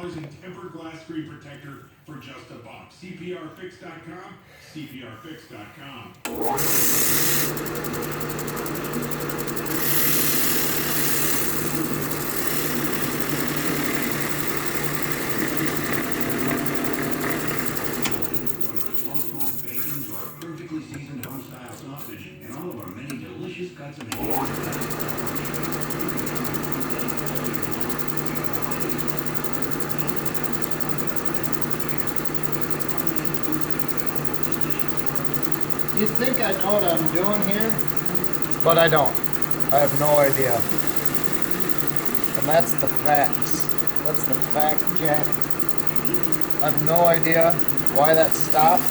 in tempered glass screen protector for just $1. CPRfix.com, CPRfix.com. Perfectly seasoned home-style sausage and all of our many delicious cuts of ham. You'd think I know what I'm doing here, but I don't. I have no idea. And that's the facts. That's the fact, Jack. I have no idea why that stopped.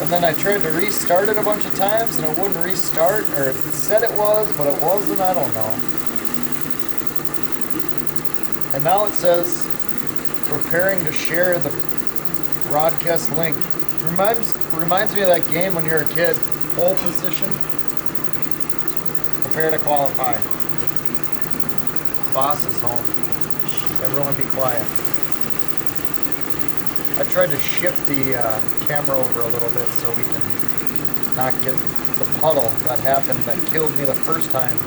And then I tried to restart it a bunch of times and it wouldn't restart, or it said it was, but it wasn't, I don't know. And now it says, preparing to share the broadcast link. Reminds me of that game when you're a kid, pole position. Prepare to qualify. Boss is home. Everyone be quiet. I tried to shift the camera over a little bit so we can not get the puddle that happened that killed me the first time.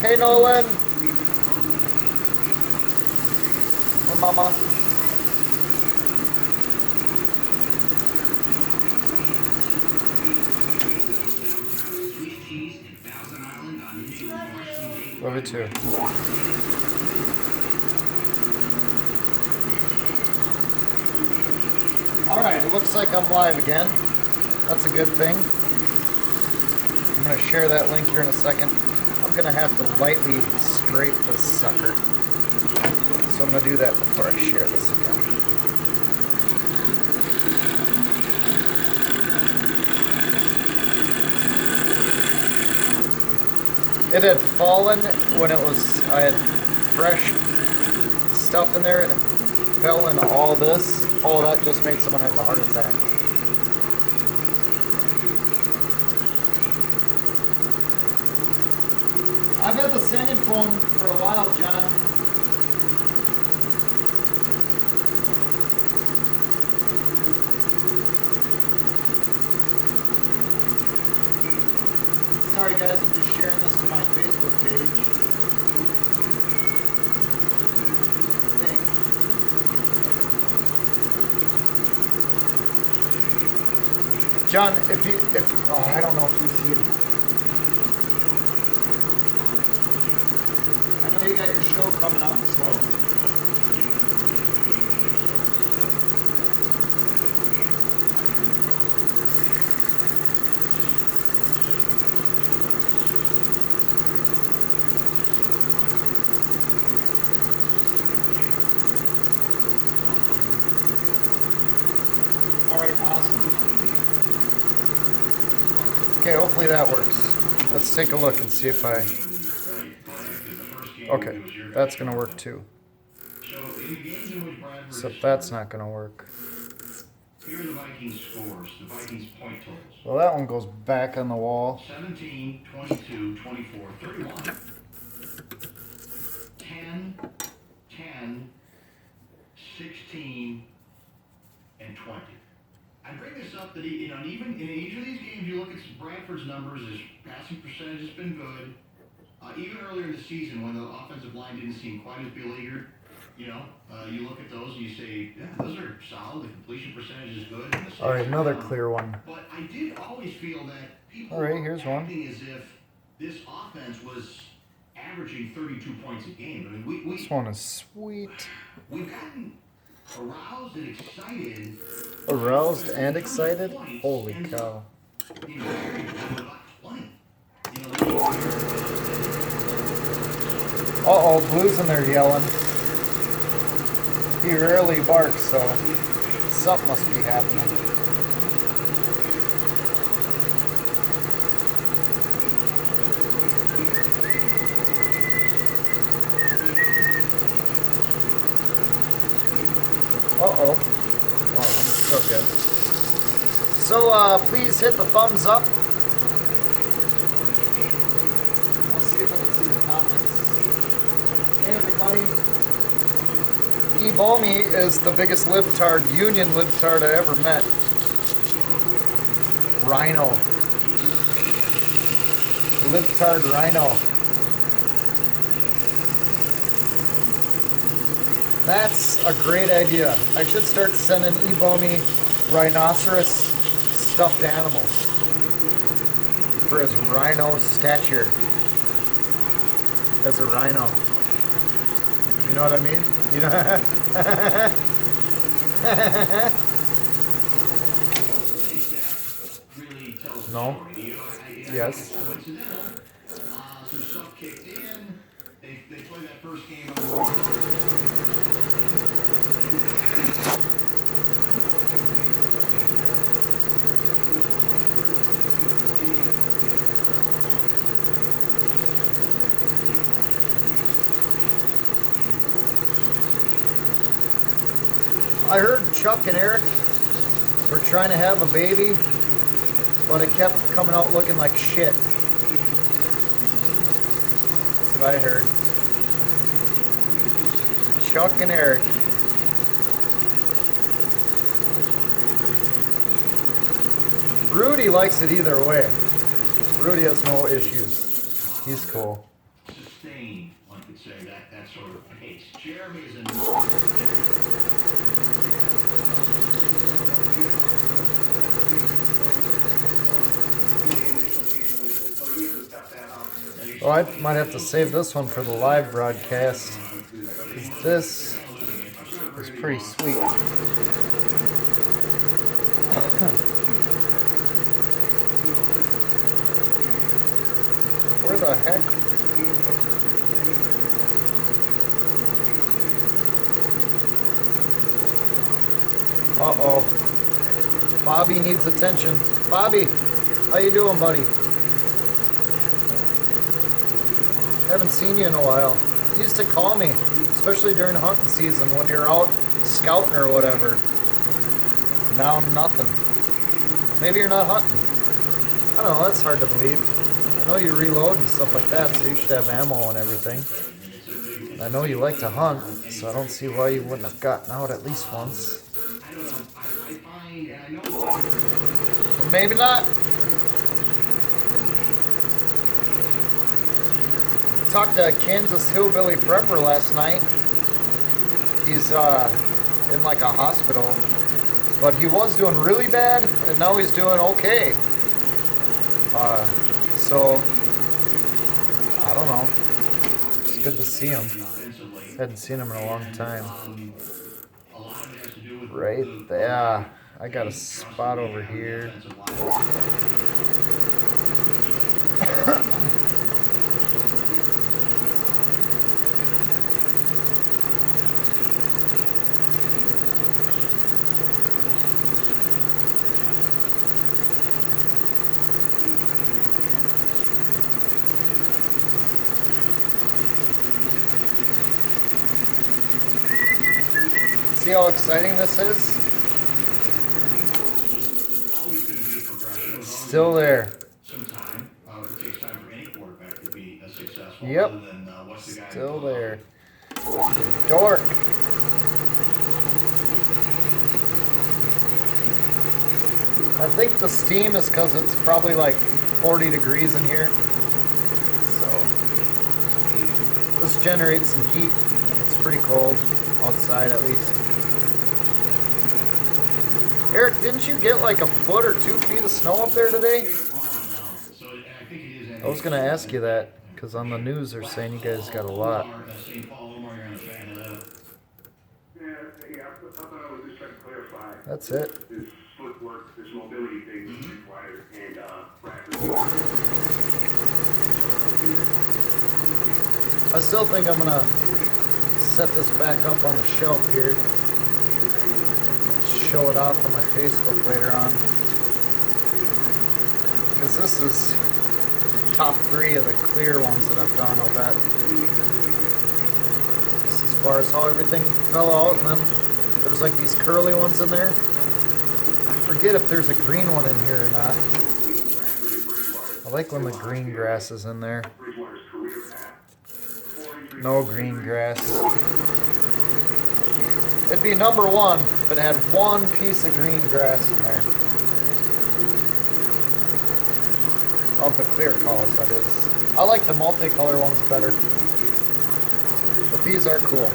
Hey Nolan! Hey Mama. Love it too. Alright, it looks like I'm live again. That's a good thing. I'm going to share that link here in a second. I'm going to have to lightly scrape this sucker. So I'm going to do that before I share this again. It had fallen when I had fresh stuff in there and it fell into all this. Oh, that just made someone have a heart attack. I've had the sanding foam for a while, John. Sorry guys, I'm just sharing this to my Facebook page. John, I don't know if you see it. I know you got your show coming out slow. Alright, awesome. Okay, hopefully that works. Let's take a look and see if I... Okay, that's going to work too. Except that's not going to work. Here are the Vikings scores, the Vikings point totals. Well, that one goes back on the wall. 17, 22, 24, 31. 10, 10, 16, and 20. I bring this up that, and even in each of these games, you look at Bradford's numbers, his passing percentage has been good. Even earlier in the season, when the offensive line didn't seem quite as beleaguered, you look at those and you say, yeah, those are solid. The completion percentage is good. All right, another clear one. But I did always feel that people were acting as if this offense was averaging 32 points a game. I mean, this one is sweet. We've gotten aroused and excited. Aroused and excited? Holy cow. Uh-oh, Blue's in there yelling. He rarely barks, so something must be happening. Uh-oh. Oh, I'm still good. So, please hit the thumbs up. I'll see if I can see the comments. Hey, everybody. Ebomi is the biggest libtard, union libtard I ever met. Rhino. Libtard rhino. That's a great idea. I should start sending Ebomi rhinoceros stuffed animals for his rhino stature as a rhino. You know what I mean? You know? No? Yes? Some stuff kicked in. They play that first game on I heard Chuck and Eric were trying to have a baby, but it kept coming out looking like shit. That's what I heard. Chuck and Eric. Rudy likes it either way. Rudy has no issues. He's cool. Sustained, one could say, that sort of pace. Jeremy is in. Oh, I might have to save this one for the live broadcast, because this is pretty sweet. Where the heck? Uh-oh. Bobby needs attention. Bobby, how you doing, buddy? Haven't seen you in a while. You used to call me, especially during hunting season when you're out scouting or whatever. Now nothing. Maybe you're not hunting. I don't know, that's hard to believe. I know you reload and stuff like that, so you should have ammo and everything. I know you like to hunt, so I don't see why you wouldn't have gotten out at least once. But maybe not. Talked to Kansas Hillbilly Prepper last night. He's in like a hospital, but he was doing really bad, and now he's doing okay. So I don't know. It's good to see him. Hadn't seen him in a long time. Right there. I got a spot over here. See how exciting this is? Still there. Yep. Still there. Dork. I think the steam is because it's probably like 40 degrees in here. So this generates some heat. It's pretty cold outside at least. Eric, didn't you get like a foot or 2 feet of snow up there today? I was going to ask you that, because on the news they're saying you guys got a lot. Yeah, I thought I was just trying to clarify. That's it. This footwork, this mobility thing is required, and I still think I'm going to set this back up on the shelf here. Show it off on my Facebook later on, because this is top 3 of the clear ones that I've done, I'll bet. Just as far as how everything fell out, and then There's like these curly ones in there. I forget if there's a green one in here or not. I like when the green grass is in there. No green grass. It'd be number one if it had one piece of green grass in there. Of the clear calls, that is. I like the multicolor ones better. But these are cool.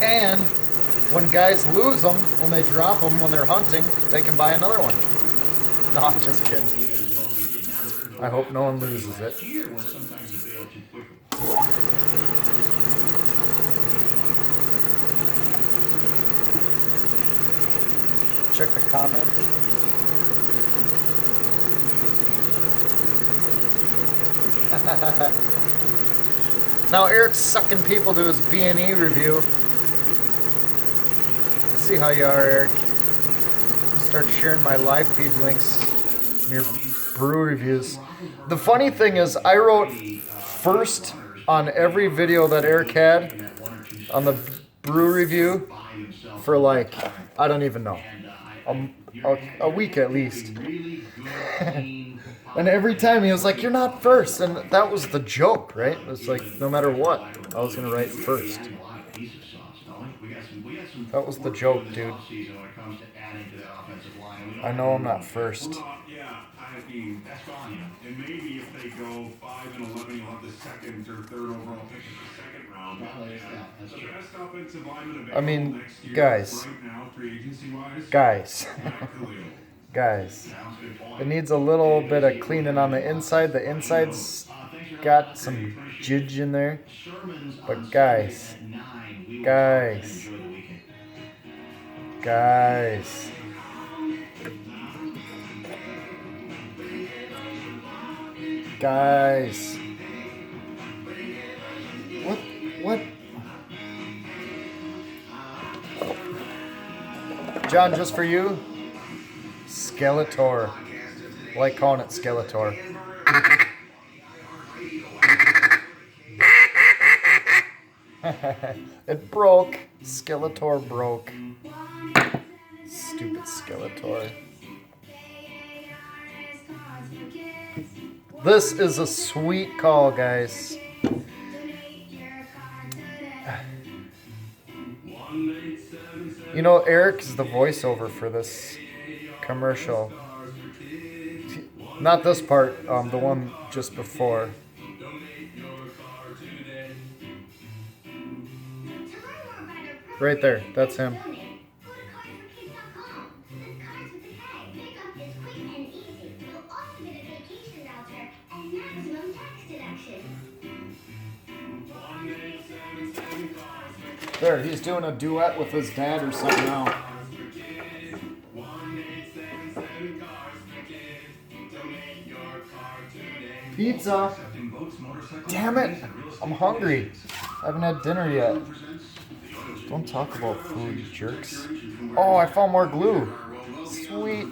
And when guys lose them, when they drop them when they're hunting, they can buy another one. No, I'm just kidding. I hope no one loses it. Check the comments. Now Eric's sucking people to his B&E review. Let's see how you are, Eric. I'll start sharing my live feed links in your brew reviews. The funny thing is, I wrote first on every video that Eric had on the brew review for like, I don't even know, a week at least. And every time he was like, "You're not first," and that was the joke, right? It was like, no matter what, I was gonna write first. That was the joke, dude. I know I'm not first. Yeah, I mean, that's fine. And maybe if they go 5-11, you'll have the second or third overall pick in the second round. The best offensive lineman available I mean, next year guys. right now, free agency-wise. Guys. Guys. It needs a little bit of cleaning on the inside. The inside's got some jidge in there. But guys. Guys. Guys. Guys. What? John, just for you. Skeletor. I like calling it Skeletor. It broke. Skeletor broke. Stupid Skeletor. This is a sweet call, guys. You know, Eric is the voiceover for this commercial. Not this part, the one just before. Right there, that's him. There, he's doing a duet with his dad or something now. Pizza! Damn it! I'm hungry. I haven't had dinner yet. Don't talk about food, you jerks. Oh, I found more glue. Sweet.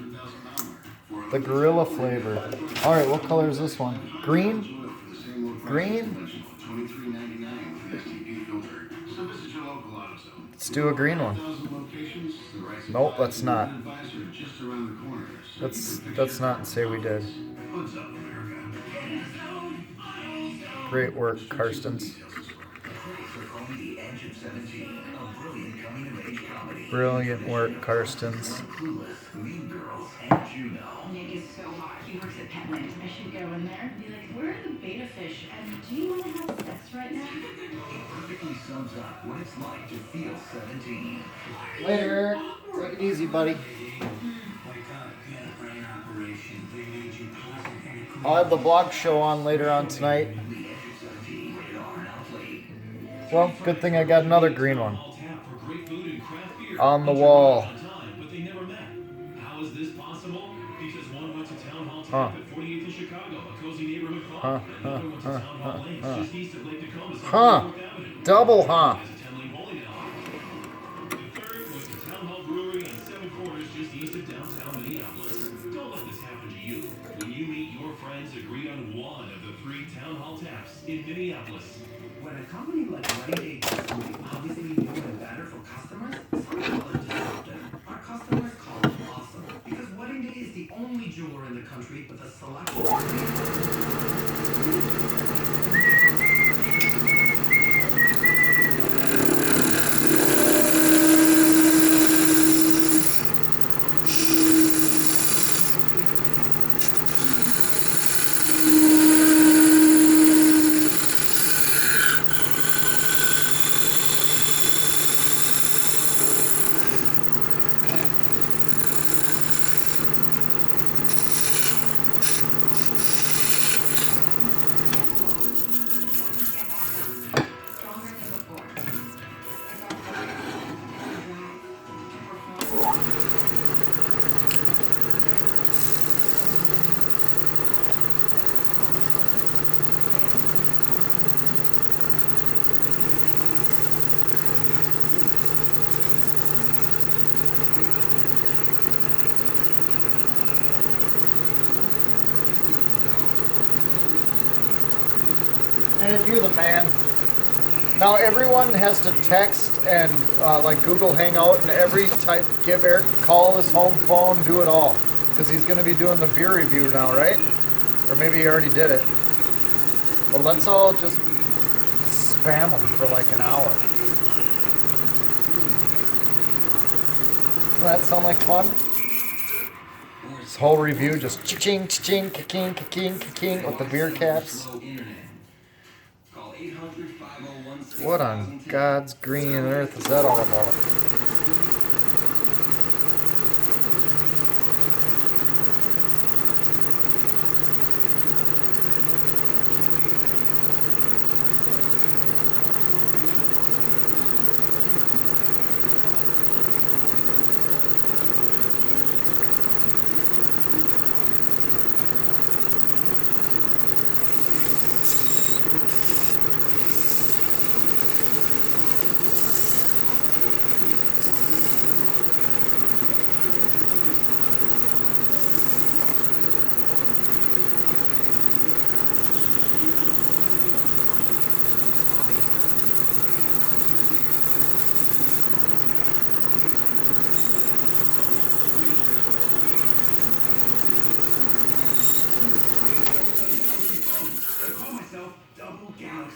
The gorilla flavor. Alright, what color is this one? Green? Green? Let's do a green one. Nope, let's not. Let's not say we did. Great work, Karstens. Brilliant work, Karstens. Nick is so hot. He works at Petland. I should go in there and be like, "Where are the beta fish? And do you want to have sex right now?" Perfectly sums up what it's like to feel 17. Later. Take it easy, buddy. I'll have the blog show on later on tonight. Well, good thing I got another green one. On the wall. Huh. Huh. Double huh. Don't let this happen to you. When you meet Meet your friends agree on one of the 3 town hall taps in Minneapolis. When a company like Wedding Day does something obviously new and better for customers, some call it disruptive. Our customers call it awesome. Because Wedding Day is the only jeweler in the country with a selection of stronger than before. And you're the man. Now everyone has to text and like Google Hangout and every type, give Eric a call, his home phone, do it all. Because he's going to be doing the beer review now, right? Or maybe he already did it. But let's all just spam him for like an hour. Doesn't that sound like fun? This whole review just cha-ching, cha-ching, ka-king, ka-king, ka-king with the beer caps. What on God's green earth is that all about?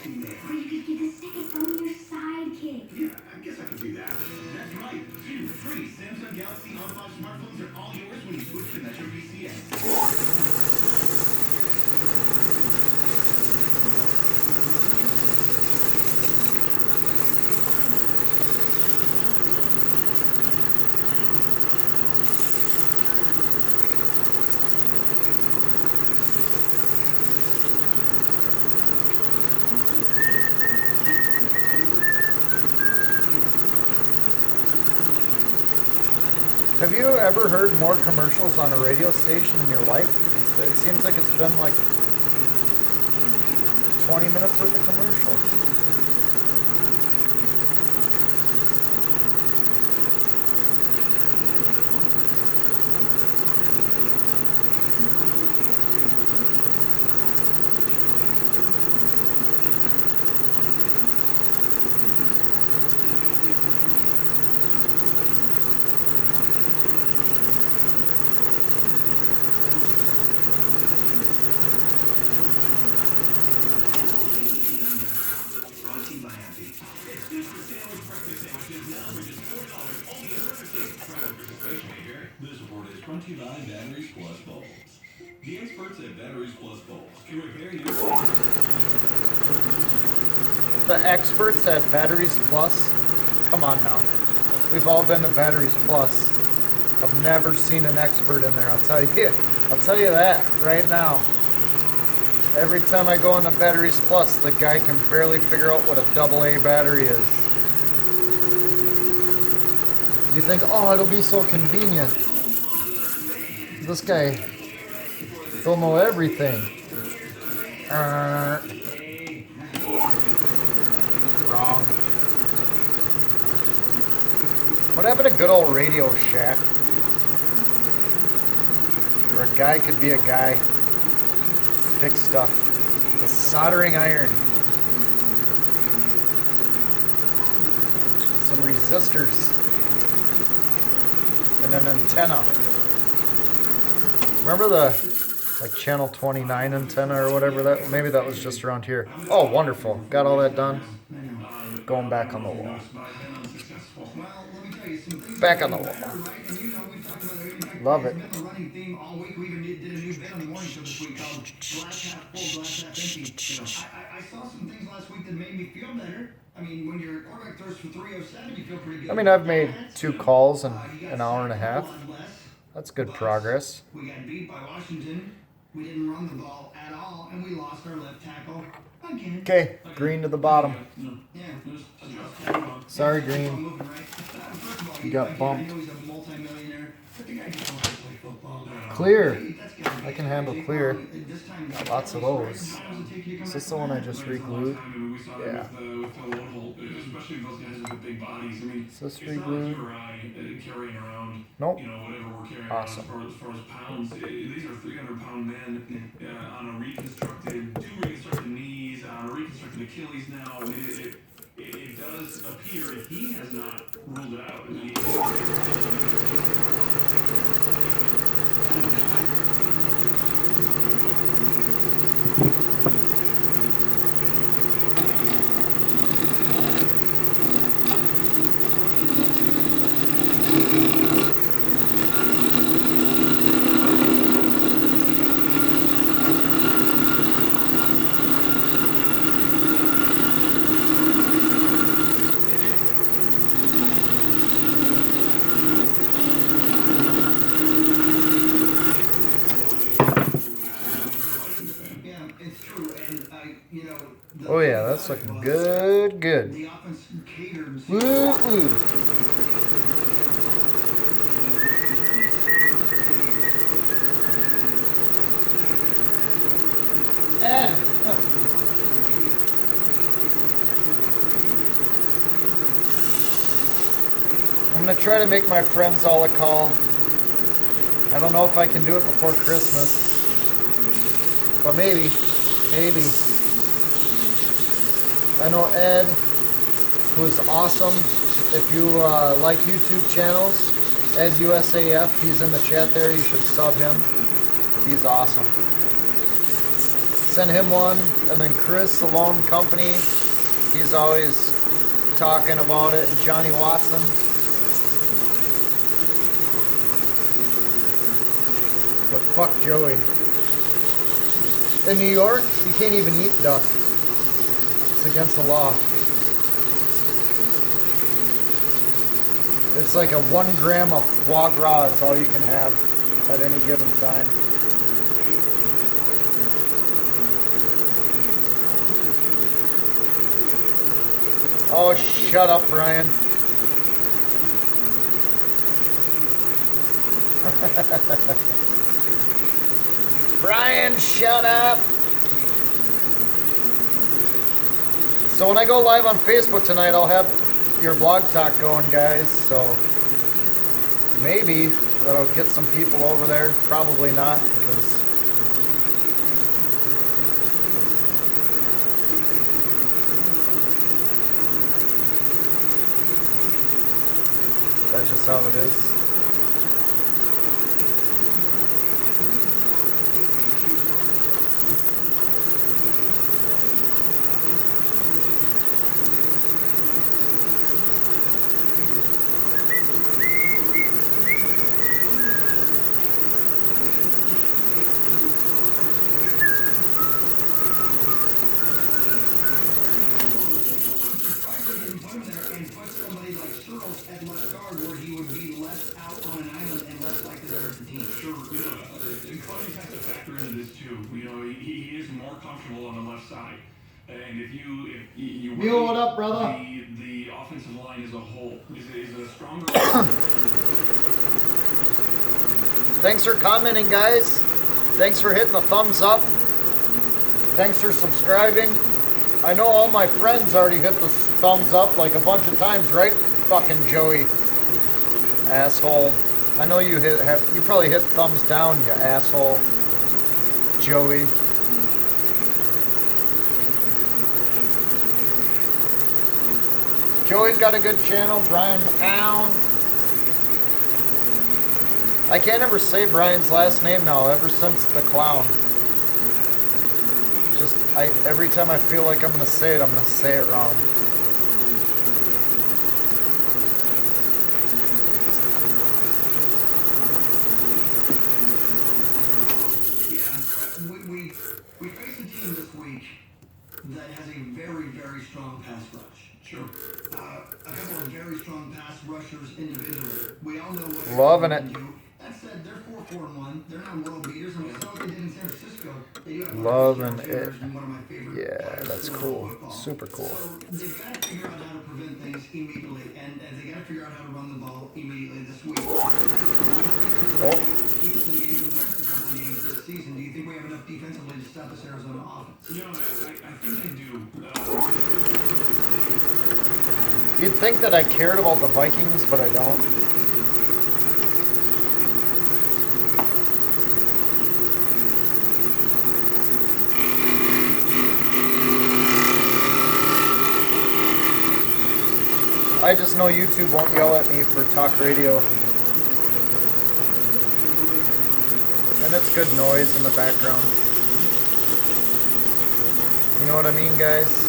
Or you could get the second from your sidekick. Yeah, I guess I could do that. That's right. 2 free Samsung Galaxy R5 smartphones are all yours when you switch to Metro PCS. Have you ever heard more commercials on a radio station in your life? It seems like it's been like 20 minutes worth of commercials. This report is brought to you by Batteries Plus Bulbs. The experts at Batteries Plus Bulbs can repair your... The experts at Batteries Plus? Come on now. We've all been to Batteries Plus. I've never seen an expert in there, I'll tell you. I'll tell you that right now. Every time I go into Batteries Plus, the guy can barely figure out what a AA battery is. You think, oh, it'll be so convenient. This guy don't know everything. Wrong. What happened to good old Radio Shack? Where a guy could be a guy. fix stuff. The soldering iron. Some resistors. And an antenna. Remember the like channel 29 antenna or whatever that, maybe that was just around here. Oh, wonderful. Got all that done. Going back on the wall. Back on the wall. Love it. I mean, I've made 2 calls in an hour and a half. That's good progress. We got beat by Washington. We didn't run the ball at all, and we lost our left tackle again. Okay, green to the bottom. Yeah. Sorry, green. You got bumped. Clear. I can handle clear. Got lots of those. Is this the one I just re-glued? Yeah. Is this re-glued? Nope. Awesome. As far as pounds, these are 300-pound men on a reconstructed, 2 reconstructed knees, on a reconstructed Achilles now. I mean, it does appear, if he has not ruled it out, I mean, Oh yeah, that's looking good, good. Woo, woo. Ed. I'm gonna try to make my friends all a call. I don't know if I can do it before Christmas, but maybe. I know Ed, who is awesome. If you like YouTube channels, Ed USAF, he's in the chat there. You should sub him. He's awesome. Send him one. And then Chris, the Lone Company, he's always talking about it. And Johnny Watson. But fuck Joey. In New York, you can't even eat duck. It's against the law. It's like a 1 gram of foie gras is all you can have at any given time. Oh, shut up, Brian. Brian, shut up. So when I go live on Facebook tonight, I'll have your blog talk going, guys. So maybe that'll get some people over there. Probably not, because that's just how it is. Neil, what up, brother? The offensive line as a whole is a stronger. Thanks for commenting, guys. Thanks for hitting the thumbs up. Thanks for subscribing. I know all my friends already hit the thumbs up like a bunch of times, right? Fucking Joey, asshole. I know you probably hit thumbs down, you asshole, Joey. Joey's got a good channel. Brian McCown. I can't ever say Brian's last name now, ever since the clown. Just, every time I feel like I'm going to say it, I'm going to say it wrong. We face a team this week that has a very, very strong pass rush. Sure. A couple of very strong pass rushers individually. We all know what Loving they it. can do. That said, they're 4-4-1. They're not world beaters. And we saw what they did in San Francisco. They do have Loving it. it. One of my favorite Yeah, players that's in all cool. football. Super cool. So they've got to figure out how to prevent things immediately, and they got to figure out how to run the ball immediately this week. Oh, Keep us in games and win us a couple of games this season. Do you think we have enough defensively to stop this Arizona offense? You know, I think they do. you'd think that I cared about the Vikings, but I don't. I just know YouTube won't yell at me for talk radio. And it's good noise in the background. You know what I mean, guys?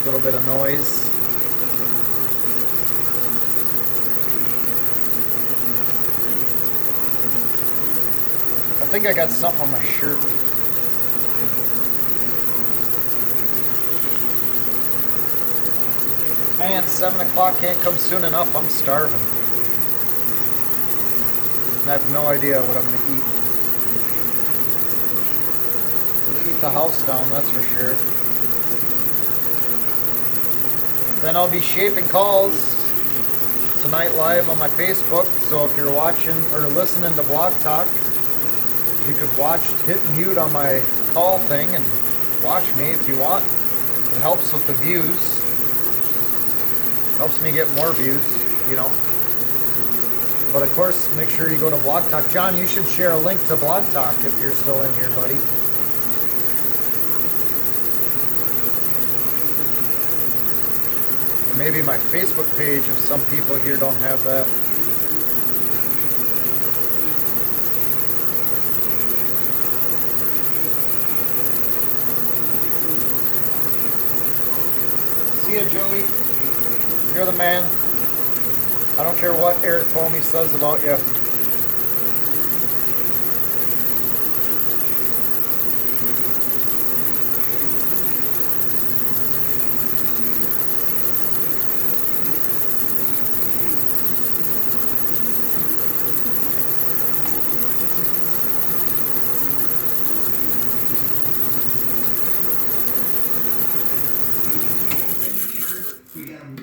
A little bit of noise. I think I got something on my shirt. Man, 7 o'clock can't come soon enough. I'm starving. And I have no idea what I'm going to eat. Eat the house down, that's for sure. Then I'll be shaping calls tonight live on my Facebook. So if you're watching or listening to Blog Talk, you could hit mute on my call thing and watch me if you want. It helps with the views. Helps me get more views, you know. But of course, make sure you go to Blog Talk. John, you should share a link to Blog Talk if you're still in here, buddy. And maybe my Facebook page if some people here don't have that. See ya, Joey. You're the man. I don't care what Eric Comey says about you.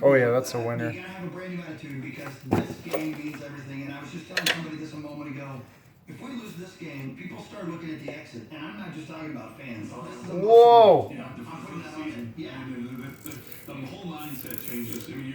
Oh yeah, that's a winner. You gotta have a brand new attitude because this game means everything. And I was just telling somebody this a moment ago. If we lose this game, people start looking at the exit, and I'm not just talking about fans. This is a Whoa! Yeah, the season. Yeah. The whole mindset changes. I mean,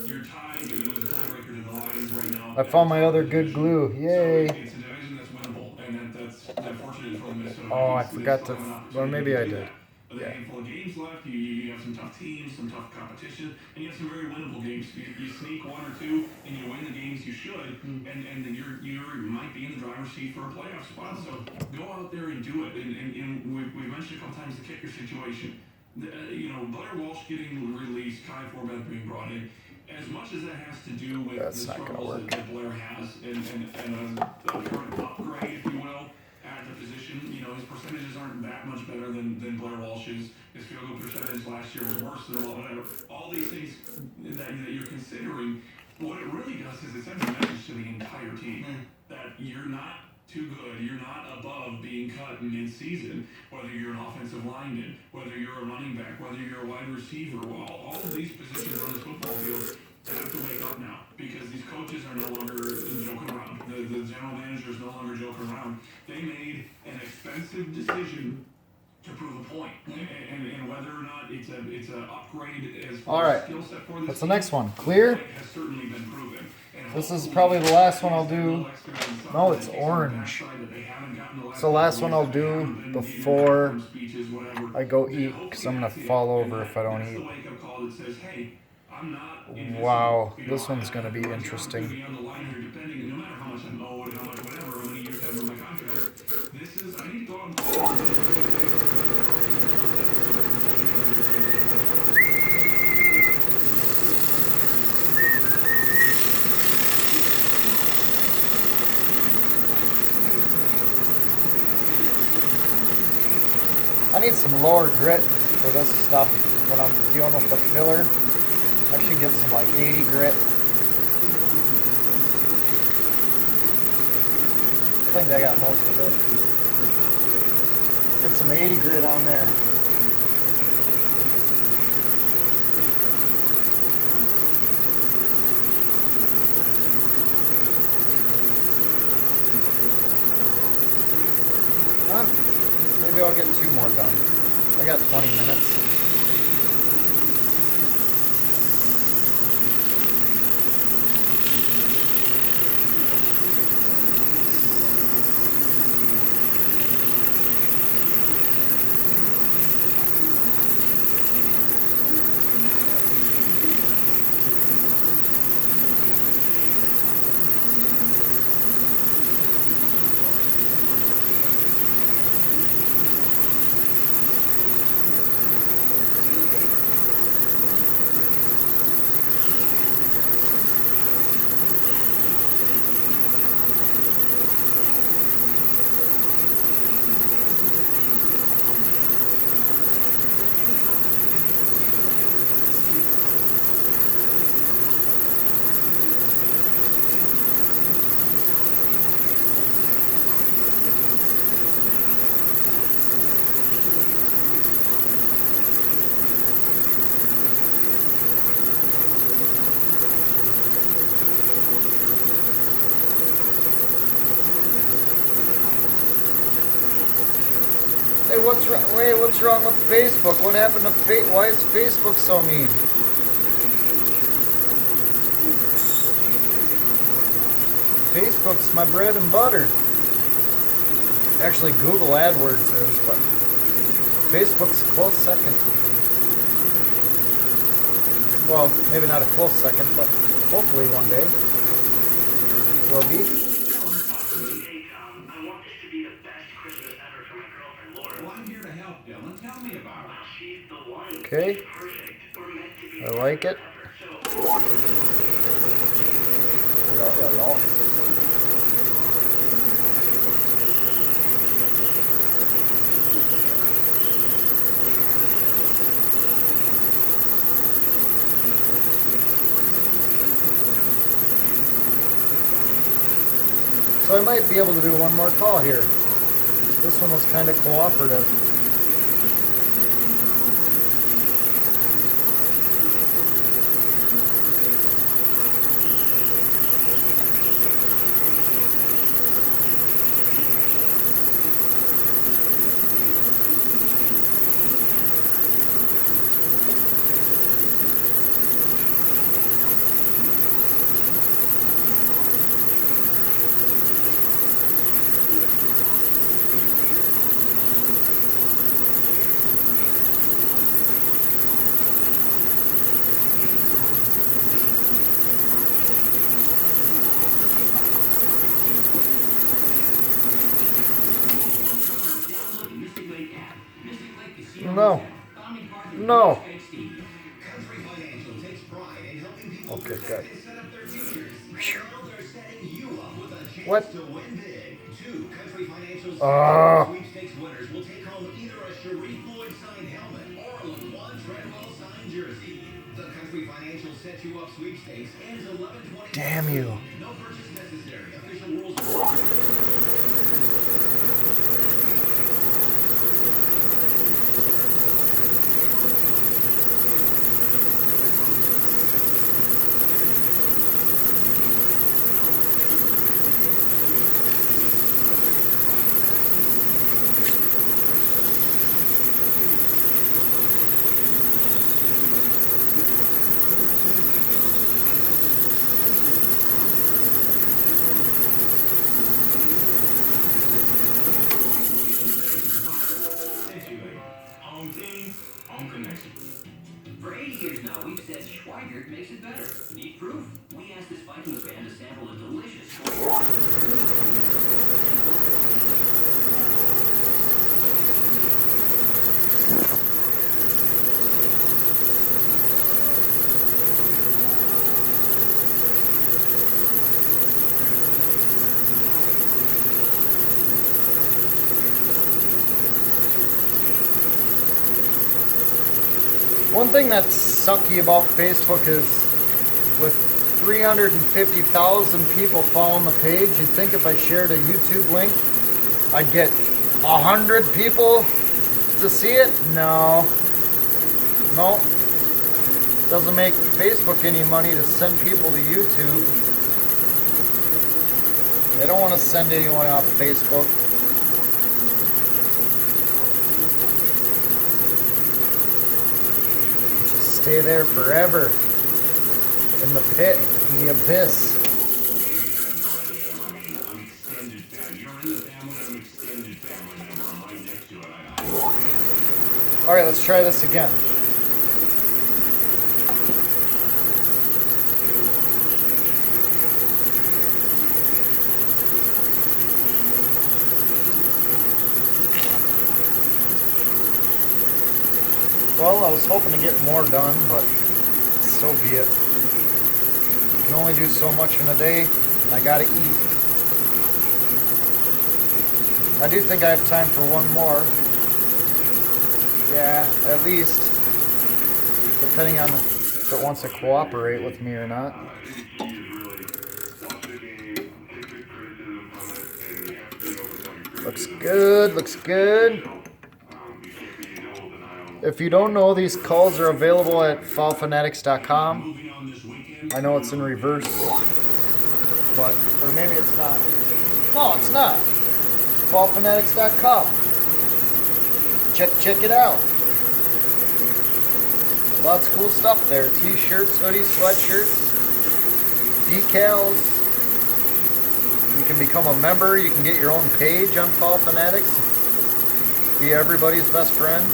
you're tied with the tiebreaker to the Lions right now. I found my other good glue. Yay! So it's a division that's winnable, and that's unfortunate for the Minnesota. Oh, I Vikings. forgot They to. still have an Or opportunity maybe to I do did. that. With a handful of games left, you have some tough teams, some tough competition, and you have some very winnable games. You sneak one or two, and you win the games you should, and then you might be in the driver's seat for a playoff spot. So go out there and do it. And we mentioned a couple times the kicker situation. Blair Walsh getting released, Kai Forbath being brought in. As much as that has to do with That's the not gonna struggles work. that Blair has, and a current upgrade, if you will, at the position, his percentages aren't that much better than Blair Walsh's. His field goal percentage last year was worse than whatever. All these things that you're considering, what it really does is it sends a message to the entire team that you're not too good, you're not above being cut in mid-season, whether you're an offensive lineman, whether you're a running back, whether you're a wide receiver. All of these positions on this football field have to wake up now because these coaches are no longer joking around. The general manager is no longer joking around. They made an expensive decision to prove a point, and whether or not it's an upgrade as far as skill set for this What's the team, next one? Clear? has certainly been proven. This is probably the last one I'll do. No, it's orange. It's the last one I'll do before I go eat, because I'm going to fall over if I don't eat. Wow, this one's going to be interesting. I need some lower grit for this stuff when I'm dealing with the filler. I should get some like 80 grit. I think I got most of it. Get some 80 grit on there. Huh? Maybe I'll get 2 more done. I got 20 minutes. Hey, what's wrong with Facebook? What happened to why is Facebook so mean? Facebook's my bread and butter. Actually, Google AdWords is, but Facebook's a close second. Well, maybe not a close second, but hopefully one day will be. Okay, I like it. Hello. So I might be able to do one more call here. This one was kind of cooperative. No. Okay, good. What? Damn you. here makes it better. Need proof? We asked this Vikings fan to sample a delicious. One thing that's sucky about Facebook is with 350,000 people following the page, you'd think if I shared a YouTube link, I'd get 100 people to see it. No. Doesn't make Facebook any money to send people to YouTube. They don't want to send anyone off Facebook. Stay there forever. In the pit, in the abyss. Alright, let's try this again. Well, I was hoping to get more done, but so be it. You can only do so much in a day, and I gotta eat. I do think I have time for one more. Yeah, at least. Depending on if it wants to cooperate with me or not. Looks good, looks good. If you don't know, these calls are available at foulfanatics.com. I know it's in reverse, but, or maybe it's not. No, it's not. foulfanatics.com. Check it out. Lots of cool stuff there. T-shirts, hoodies, sweatshirts, decals. You can become a member. You can get your own page on Foul Fanatics. Be everybody's best friend.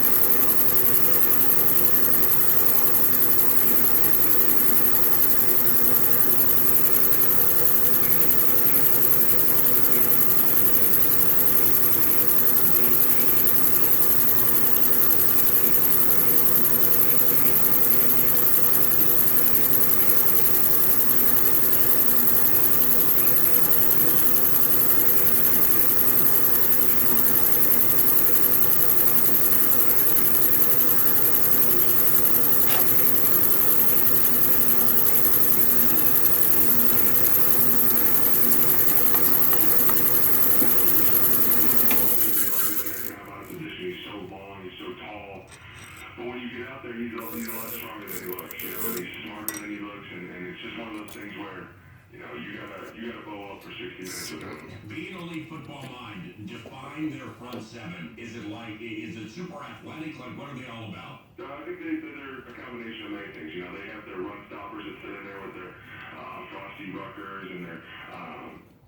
But when you get out there, he's a lot stronger than he looks. You know, he's smarter than he looks, and it's just one of those things where, you know, you gotta bow up for 60 minutes with him. Being elite football mind, define their front seven. Is it super athletic? Like, what are they all about? I think they're a combination of many things. You know, they have their run stoppers that sit in there with their Frosty Ruckers and their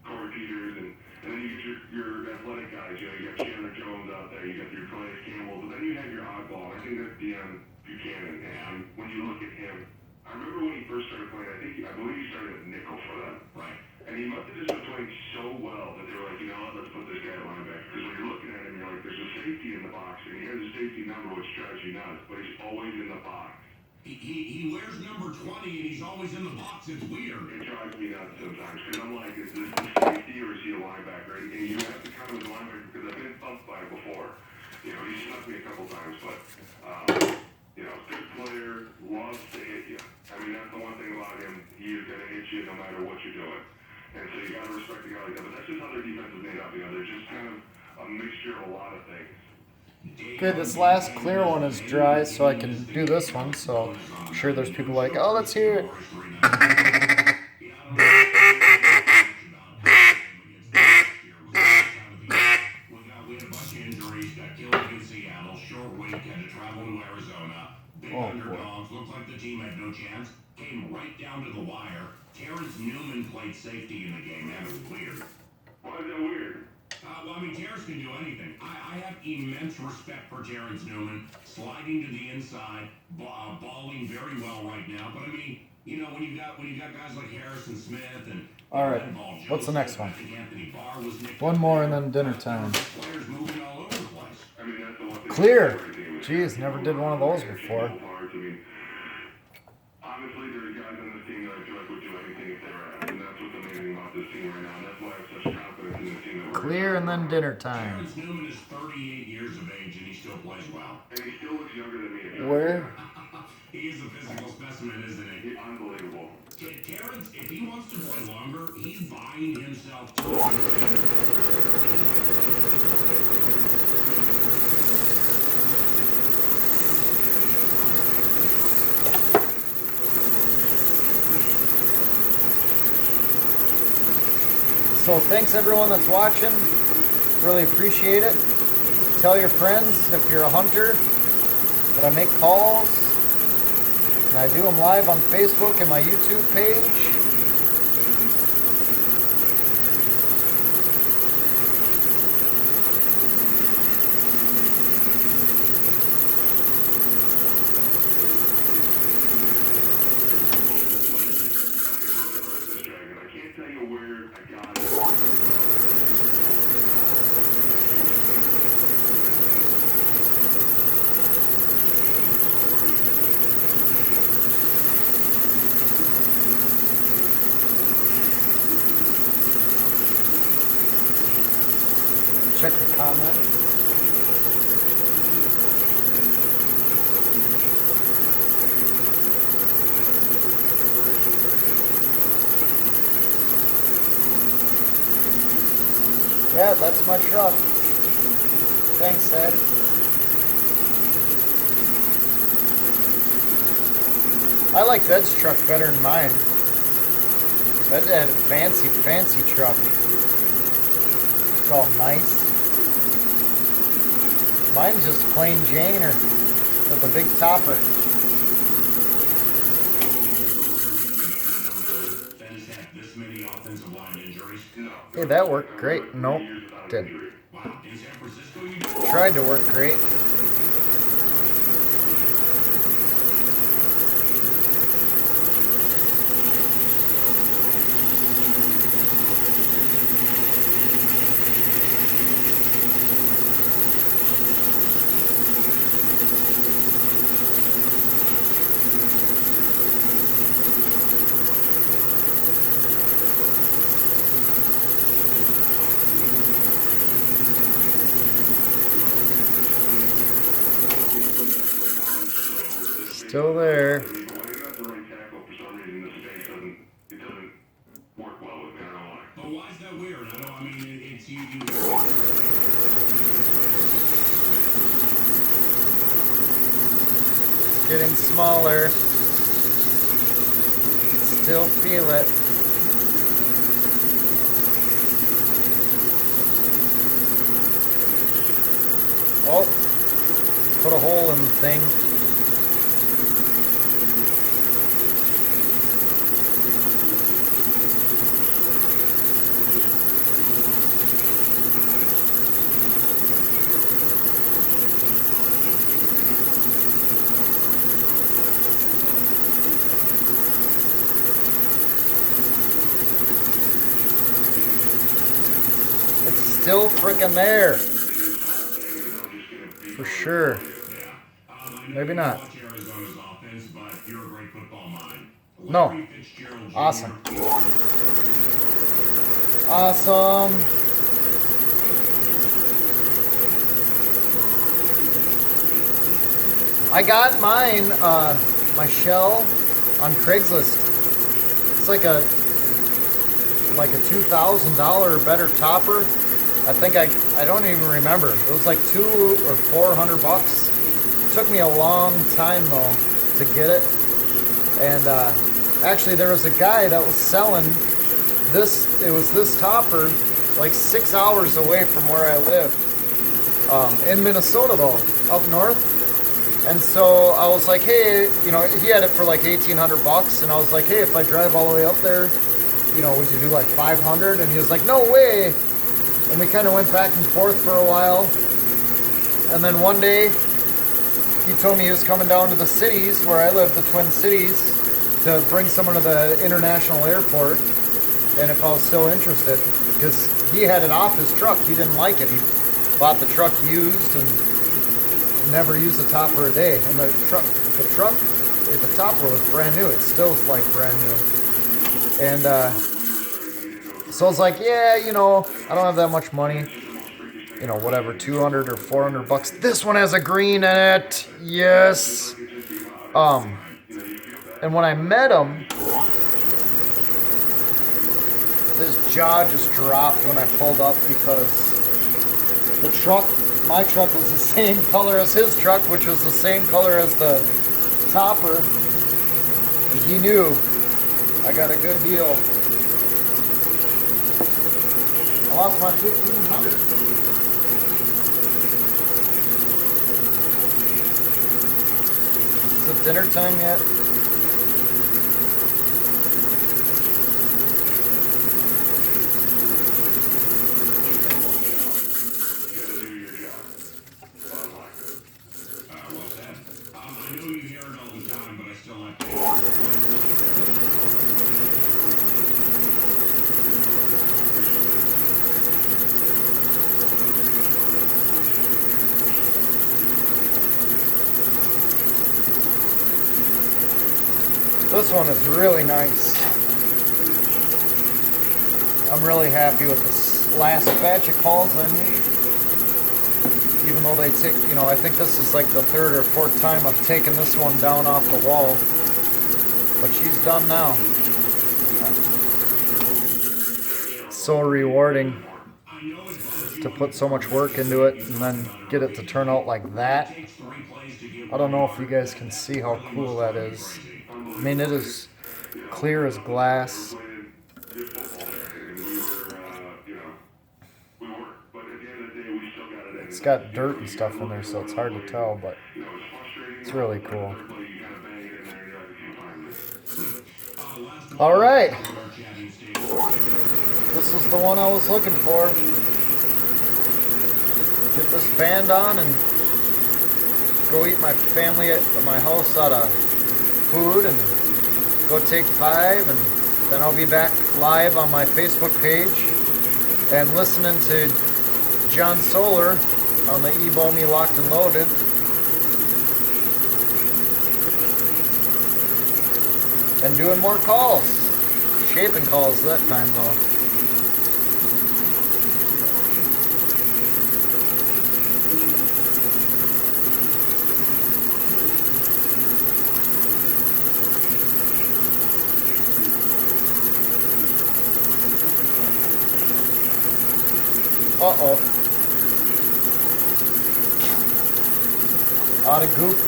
Corey Peters, and then you get your athletic guys. You know, you got Chandler Jones out there, you got your Calais Campbell, but then you have your oddball. I think that's Deion Buchanan. And when you look at him, I remember when he first started playing, I believe he started at nickel for them. Right. And he must have just been playing so well that they were like, you know what, let's put this guy at linebacker. Because when you're looking at him, you're like, there's a safety in the box, and he has a safety number, which drives you nuts, but he's always in the box. He wears number 20 and he's always in the box. It's weird. It drives me nuts sometimes because I'm like, is this the safety or is he a linebacker? And you have to come with a linebacker because I've been thumped by it before. You know, he snuck me a couple times, but, you know, good player, loves to hit you. I mean, that's the one thing about him. He is going to hit you no matter what you're doing. And so you got to respect the guy like that. But that's just how their defense is made up. You know, they're just kind of a mixture of a lot of things. Okay, this last clear one is dry, so I can do this one. So I'm sure there's people like, oh, let's hear it. Oh, underdogs. Looks like the team had no chance. Came right down to the wire. Terrence Newman played safety in the game. That was weird. Why is that weird? Well, I mean, Terrence can do anything. I have immense respect for Terrence Newman, sliding to the inside, balling very well right now. But I mean, you know, when you got guys like Harrison Smith and All right, what's the next one? One more and then dinner time. Players moving all over the place. I mean, that's the one thing. Clear. Jeez, never did one of those before. I mean, honestly, there's guys on this team that I feel like would do anything if they were asked, and that's what's amazing about this team right now, and that's why I have such confidence in this team that we're Clear and then dinner time. Terrence Newman is 38 years of age and he still plays well. And he still looks younger than me. Where? He is a physical specimen, isn't he? He's unbelievable. Terrence, if he wants to play longer, he's buying himself time. So thanks everyone that's watching. Really appreciate it. Tell your friends if you're a hunter that I make calls. And I do them live on Facebook and my YouTube page. I can't tell you where I got it. Check the comments. Yeah, that's my truck. Thanks, Ed. I like Ed's truck better than mine. Ed had a fancy truck. It's all nice. Mine's just plain Janer with a big topper. Hey, that worked great. Nope, didn't. Tried to work great. Still there. When I got the right tackle, for some reason the space doesn't work well with me. I don't know why. But why is that weird? I mean, it's you. It's getting smaller. Still feel it. Oh, put a hole in the thing. Still freaking there. For sure. Maybe not. No. Awesome. Awesome. I got mine, my shell on Craigslist. It's like a $2,000 or better topper. I think I don't even remember. It was like $200 or $400. It took me a long time though to get it. And actually there was a guy that was selling this. It was this topper like 6 hours away from where I lived. In Minnesota though, up north. And so I was like, hey, you know, he had it for like $1,800, and I was like, hey, if I drive all the way up there, you know, would you do like $500? And he was like, no way. And we kind of went back and forth for a while. And then one day, he told me he was coming down to the cities where I live, the Twin Cities, to bring someone to the international airport. And if I was still interested, because he had it off his truck. He didn't like it. He bought the truck used and never used the topper a day. And the topper was brand new. It still is like brand new. And so I was like, yeah, you know, I don't have that much money. You know, whatever, 200 or 400 bucks. This one has a green in it. Yes. And when I met him, his jaw just dropped when I pulled up because the truck, my truck was the same color as his truck, which was the same color as the topper. And he knew I got a good deal. I lost my 1,500. Is it dinner time yet? What's that? I know you hear it all the time, but I still like to. This one is really nice. I'm really happy with this last batch of calls I made. Even though they take, you know, I think this is like the third or fourth time I've taken this one down off the wall. But she's done now. So rewarding to put so much work into it and then get it to turn out like that. I don't know if you guys can see how cool that is. I mean, it is clear as glass. It's got dirt and stuff in there, so it's hard to tell, but it's really cool. All right. This is the one I was looking for. Get this band on and go eat my family at my house out of food and go take 5, and then I'll be back live on my Facebook page and listening to John Solar on the eBomi Locked and Loaded. And doing more calls. Shaping calls that time though. Uh-oh. Out of goop.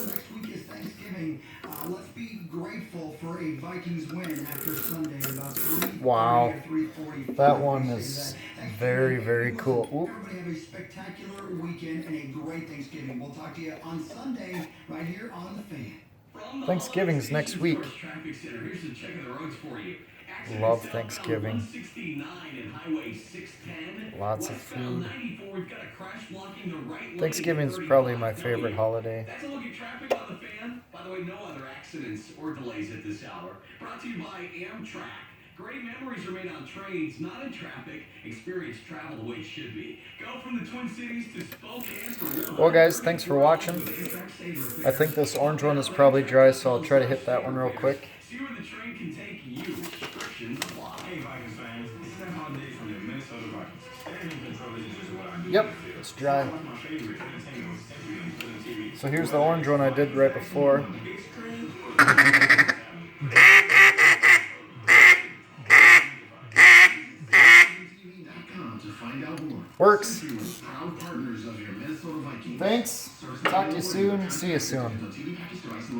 Next week is Thanksgiving. Let's be grateful for a Vikings win after Sunday about 3:40 Wow. or 3:45. That one is very, very cool. Oop. Everybody have a spectacular weekend and a great Thanksgiving. We'll talk to you on Sunday right here on The Fan. Thanksgiving's next week. Love Thanksgiving. Lots of food. Thanksgiving's probably my favorite holiday. That's a look at traffic on The Fan. By the way, no other accidents or delays at this hour. Brought to you by Amtrak. Great memories are made on trains, not in traffic. Experience travel the way it should be. Go from the Twin Cities to Spokane for real. Well guys, thanks for watching. I think this orange one is probably dry, so I'll try to hit that one real quick. See where the train can take you. Restrictions apply. Hey Vikings fans, this is Stefan Day from the Minnesota Vikings. Staying in control is just what I do. Yep, it's dry. One of my favorite entertainment century on TV. So here's the orange one I did right before. Works. Thanks. Talk to you soon. See you soon.